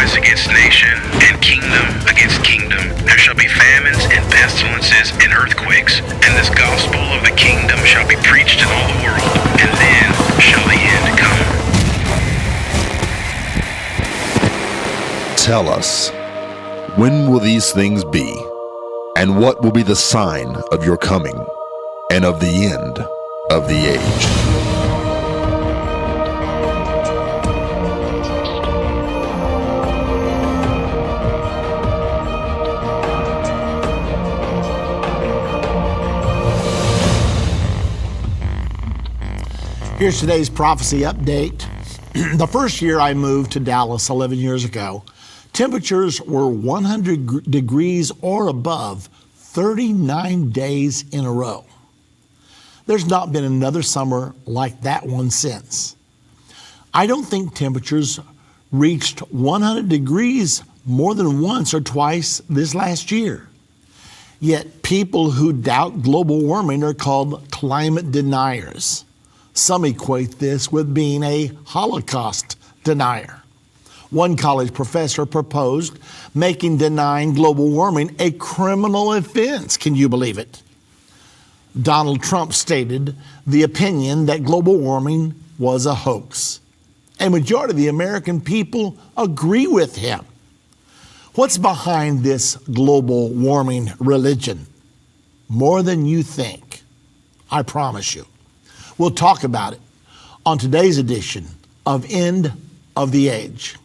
rise against nation, and kingdom against kingdom. There shall be famines and pestilences and earthquakes, and this gospel of the kingdom shall be preached in all the world, and then shall the end come. Tell us, when will these things be? And what will be the sign of your coming and of the end of the age? Here's today's prophecy update. The first year I moved to Dallas 11 years ago, temperatures were 100 degrees or above 39 days in a row. There's not been another summer like that one since. I don't think temperatures reached 100 degrees more than once or twice this last year. Yet people who doubt global warming are called climate deniers. Some equate this with being a Holocaust denier. One college professor proposed making denying global warming a criminal offense. Can you believe it? Donald Trump stated the opinion that global warming was a hoax. A majority of the American people agree with him. What's behind this global warming religion? More than you think, I promise you. We'll talk about it on today's edition of End of the Age.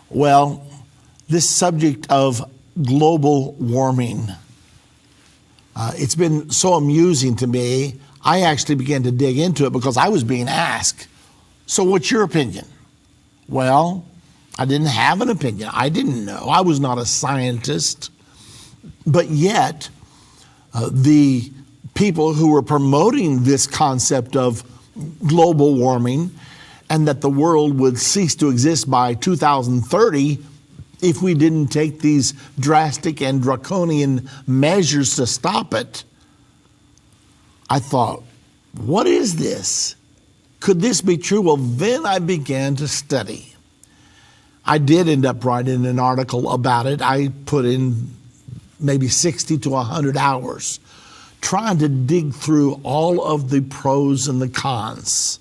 Well, this subject of global warming, it's been so amusing to me. I actually began to dig into it because I was being asked, so what's your opinion? Well, I didn't have an opinion. I didn't know. I was not a scientist. But yet, the people who were promoting this concept of global warming and that the world would cease to exist by 2030 if we didn't take these drastic and draconian measures to stop it. I thought, what is this? Could this be true? Well, then I began to study. I did end up writing an article about it. I put in maybe 60 to 100 hours trying to dig through all of the pros and the cons.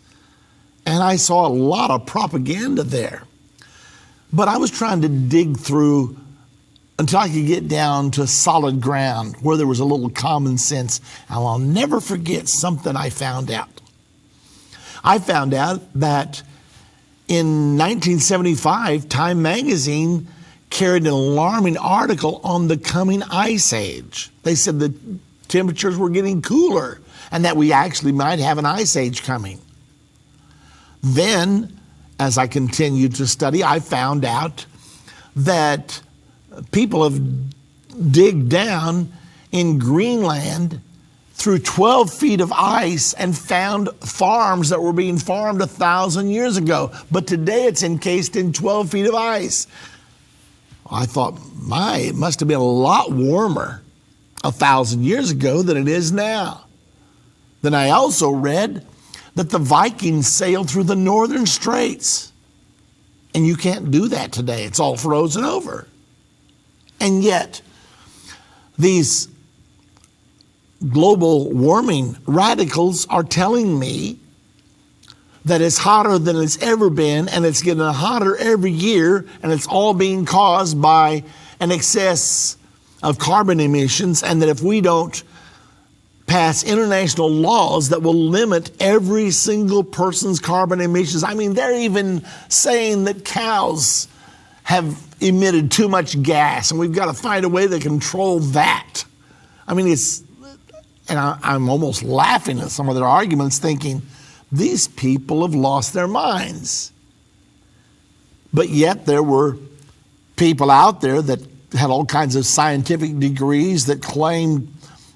And I saw a lot of propaganda there. But I was trying to dig through until I could get down to solid ground where there was a little common sense. And I'll never forget something I found out. I found out that in 1975, Time magazine carried an alarming article on the coming ice age. They said the temperatures were getting cooler and that we actually might have an ice age coming. Then, as I continued to study, I found out that people have digged down in Greenland through 12 feet of ice and found farms that were being farmed 1,000 years ago. But today it's encased in 12 feet of ice. I thought, it must have been a lot warmer 1,000 years ago than it is now. Then I also read that the Vikings sailed through the northern straits. And you can't do that today. It's all frozen over. And yet, these global warming radicals are telling me that it's hotter than it's ever been, and it's getting hotter every year, and it's all being caused by an excess of carbon emissions, and that if we don't pass international laws that will limit every single person's carbon emissions. I mean, they're even saying that cows have emitted too much gas, and we've got to find a way to control that. I mean, I'm almost laughing at some of their arguments, thinking, these people have lost their minds. But yet there were people out there that had all kinds of scientific degrees that claimed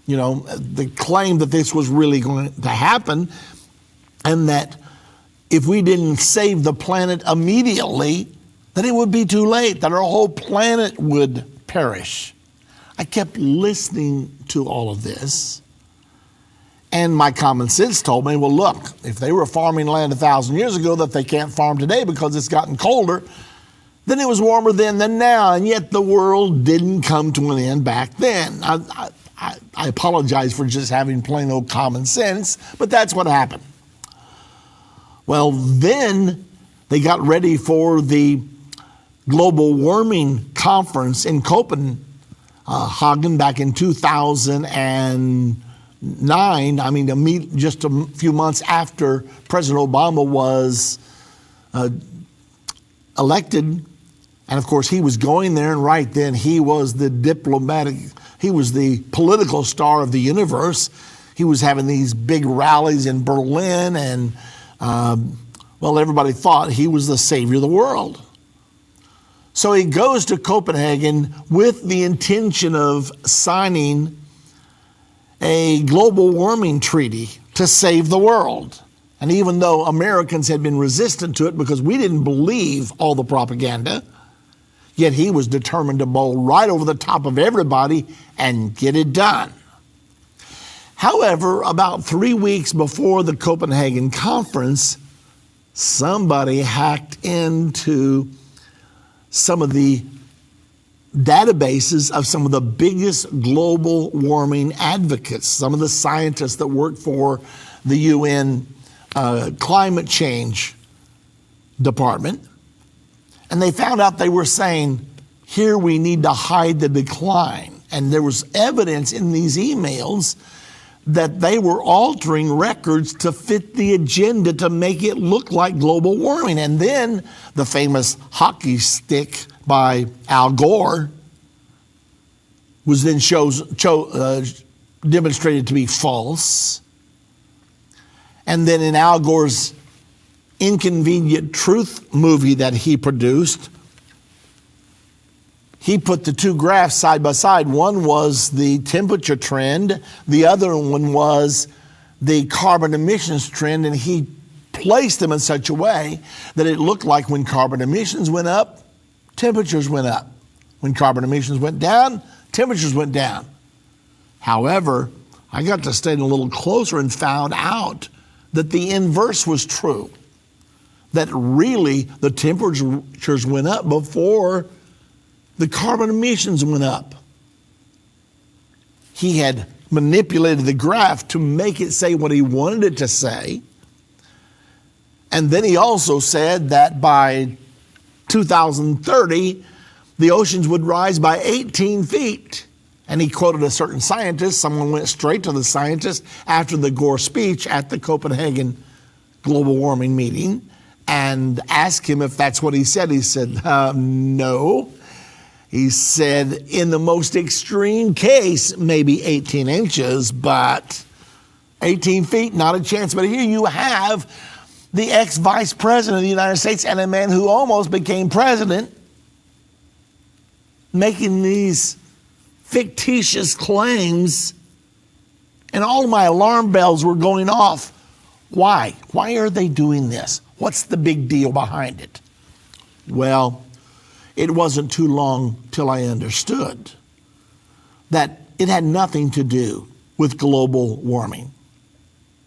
that this was really going to happen, and that if we didn't save the planet immediately, that it would be too late, that our whole planet would perish. I kept listening to all of this, and my common sense told me, well, look, if they were farming land 1,000 years ago that they can't farm today because it's gotten colder, then it was warmer then than now, and yet the world didn't come to an end back then. I apologize for just having plain old common sense, but that's what happened. Well, then they got ready for the global warming conference in Copenhagen back in 2009. I mean, just a few months after President Obama was elected. And of course, he was going there, and right then he was the political star of the universe. He was having these big rallies in Berlin, and everybody thought he was the savior of the world. So he goes to Copenhagen with the intention of signing a global warming treaty to save the world. And even though Americans had been resistant to it because we didn't believe all the propaganda, yet he was determined to bowl right over the top of everybody and get it done. However, about 3 weeks before the Copenhagen conference, somebody hacked into some of the databases of some of the biggest global warming advocates, some of the scientists that work for the UN climate change department. And they found out they were saying, here we need to hide the decline. And there was evidence in these emails that they were altering records to fit the agenda to make it look like global warming. And then the famous hockey stick by Al Gore was then demonstrated to be false. And then in Al Gore's Inconvenient Truth movie that he produced, he put the two graphs side by side. One was the temperature trend. The other one was the carbon emissions trend. And he placed them in such a way that it looked like when carbon emissions went up, temperatures went up. When carbon emissions went down, temperatures went down. However, I got to study a little closer and found out that the inverse was true. That really the temperatures went up before the carbon emissions went up. He had manipulated the graph to make it say what he wanted it to say. And then he also said that by 2030, the oceans would rise by 18 feet. And he quoted a certain scientist. Someone went straight to the scientist after the Gore speech at the Copenhagen global warming meeting and asked him if that's what he said. He said, no. He said, in the most extreme case, maybe 18 inches, but 18 feet, not a chance. But here you have the ex-vice president of the United States and a man who almost became president making these fictitious claims, and all of my alarm bells were going off. Why? Why are they doing this? What's the big deal behind it? Well, it wasn't too long till I understood that it had nothing to do with global warming.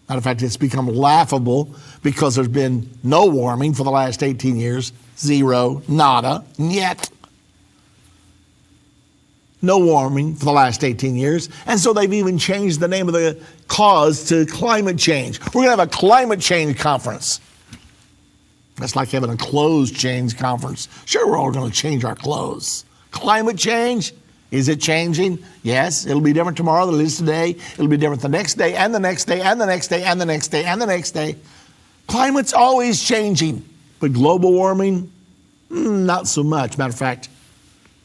Matter of fact, it's become laughable because there's been no warming for the last 18 years, zero, nada, yet. No warming for the last 18 years. And so they've even changed the name of the cause to climate change. We're going to have a climate change conference. That's like having a clothes change conference. Sure, we're all going to change our clothes. Climate change, is it changing? Yes, it'll be different tomorrow than it is today. It'll be different the next day and the next day and the next day and the next day and the next day. Climate's always changing. But global warming, not so much. Matter of fact,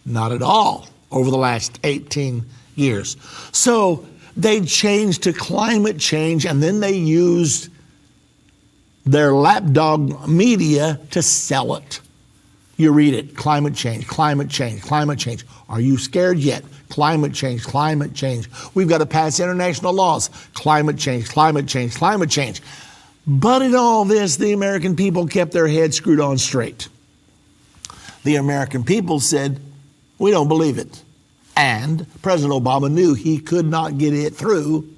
not at all over the last 18 years. So they changed to climate change, and then they used their lapdog media to sell it. You read it, climate change, climate change, climate change. Are you scared yet? Climate change, climate change. We've got to pass international laws. Climate change, climate change, climate change. But in all this, the American people kept their heads screwed on straight. The American people said, we don't believe it. And President Obama knew he could not get it through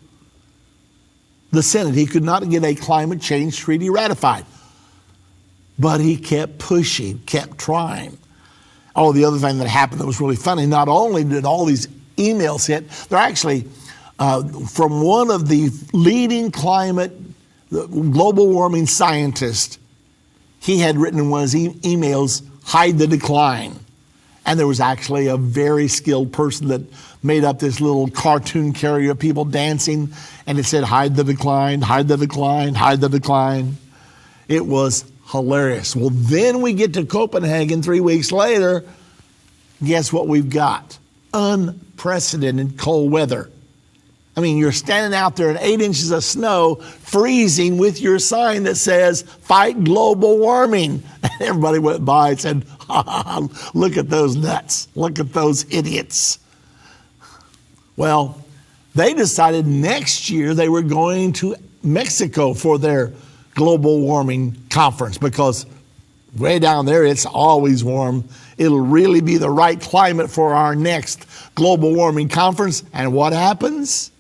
the Senate. He could not get a climate change treaty ratified. But he kept pushing, kept trying. Oh, the other thing that happened that was really funny, not only did all these emails hit, they're actually from one of the leading global warming scientists. He had written in one of his emails, "Hide the decline." And there was actually a very skilled person that made up this little cartoon carrier of people dancing, and it said, "Hide the decline, hide the decline, hide the decline." It was hilarious. Well, then we get to Copenhagen 3 weeks later. Guess what we've got? Unprecedented cold weather. I mean, you're standing out there in 8 inches of snow, freezing, with your sign that says, "Fight global warming." And everybody went by and said, "Ha, ha, ha, look at those nuts. Look at those idiots." Well, they decided next year they were going to Mexico for their global warming conference, because way down there it's always warm. It'll really be the right climate for our next global warming conference. And what happens?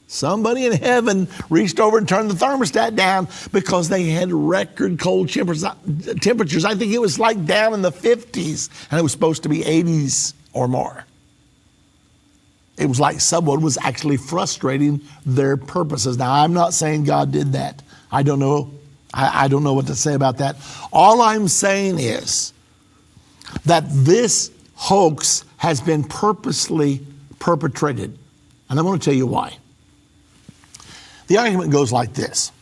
Somebody in heaven reached over and turned the thermostat down, because they had record cold temperatures. I think it was like down in the 50s, and it was supposed to be 80s or more. It was like someone was actually frustrating their purposes. Now, I'm not saying God did that. I don't know. I don't know what to say about that. All I'm saying is that this hoax has been purposely perpetrated. And I'm going to tell you why. The argument goes like this.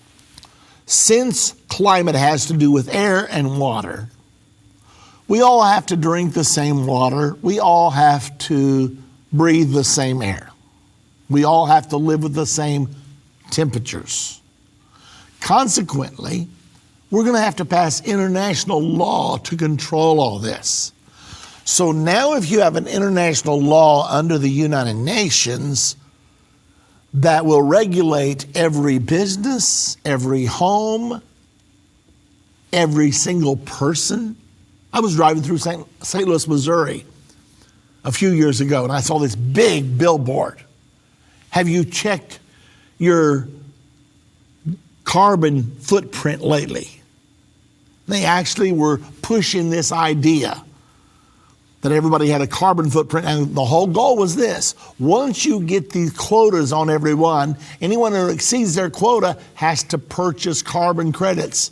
Since climate has to do with air and water, we all have to drink the same water. We all have to breathe the same air. We all have to live with the same temperatures. Consequently, we're going to have to pass international law to control all this. So now if you have an international law under the United Nations that will regulate every business, every home, every single person. I was driving through St. Louis, Missouri a few years ago, and I saw this big billboard. Have you checked your carbon footprint lately? They actually were pushing this idea that everybody had a carbon footprint, and the whole goal was this. Once you get these quotas on everyone, anyone who exceeds their quota has to purchase carbon credits.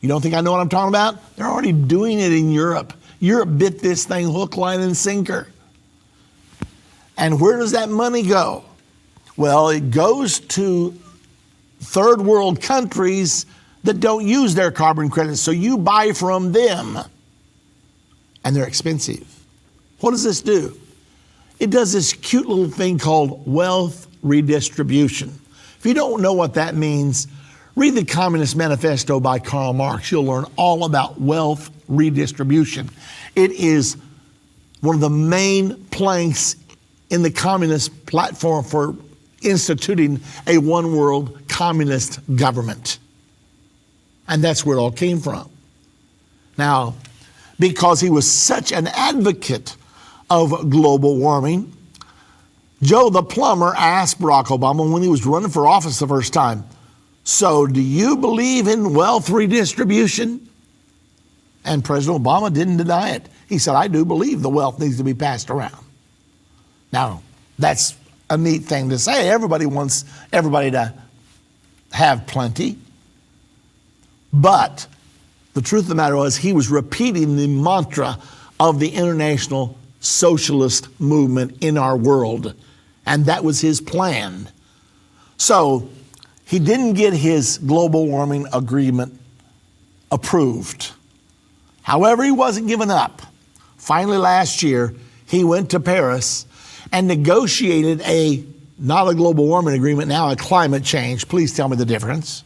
You don't think I know what I'm talking about? They're already doing it in Europe. Europe bit this thing hook, line, and sinker. And where does that money go? Well, it goes to third world countries that don't use their carbon credits, so you buy from them. And they're expensive. What does this do? It does this cute little thing called wealth redistribution. If you don't know what that means, read the Communist Manifesto by Karl Marx. You'll learn all about wealth redistribution. It is one of the main planks in the communist platform for instituting a one world communist government. And that's where it all came from. Now, because he was such an advocate of global warming, Joe the plumber asked Barack Obama when he was running for office the first time, "So do you believe in wealth redistribution?" And President Obama didn't deny it. He said, "I do believe the wealth needs to be passed around." Now, that's a neat thing to say. Everybody wants everybody to have plenty. But the truth of the matter was, he was repeating the mantra of the international socialist movement in our world. And that was his plan. So he didn't get his global warming agreement approved. However, he wasn't giving up. Finally, last year, he went to Paris and negotiated not a global warming agreement, now a climate change. Please tell me the difference.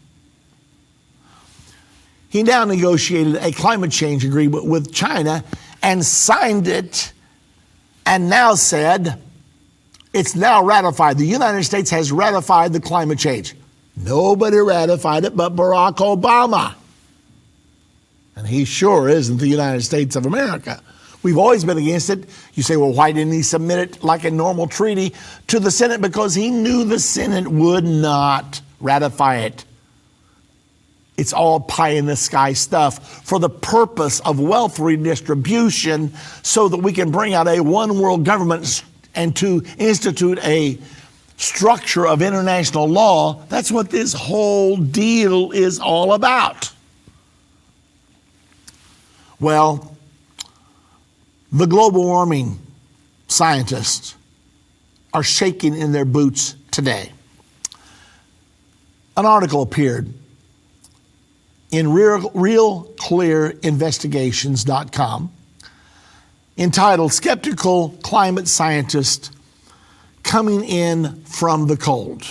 He now negotiated a climate change agreement with China and signed it, and now said it's now ratified. The United States has ratified the climate change. Nobody ratified it but Barack Obama. And he sure isn't the United States of America. We've always been against it. You say, well, why didn't he submit it like a normal treaty to the Senate? Because he knew the Senate would not ratify it. It's all pie in the sky stuff for the purpose of wealth redistribution so that we can bring out a one world government and to institute a structure of international law. That's what this whole deal is all about. Well, the global warming scientists are shaking in their boots today. An article appeared in realclearinvestigations.com entitled Skeptical Climate Scientist Coming in from the Cold.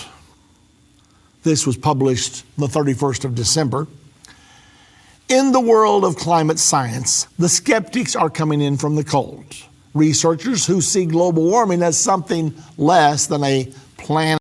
This was published the 31st of December. In the world of climate science, the skeptics are coming in from the cold. Researchers who see global warming as something less than a planet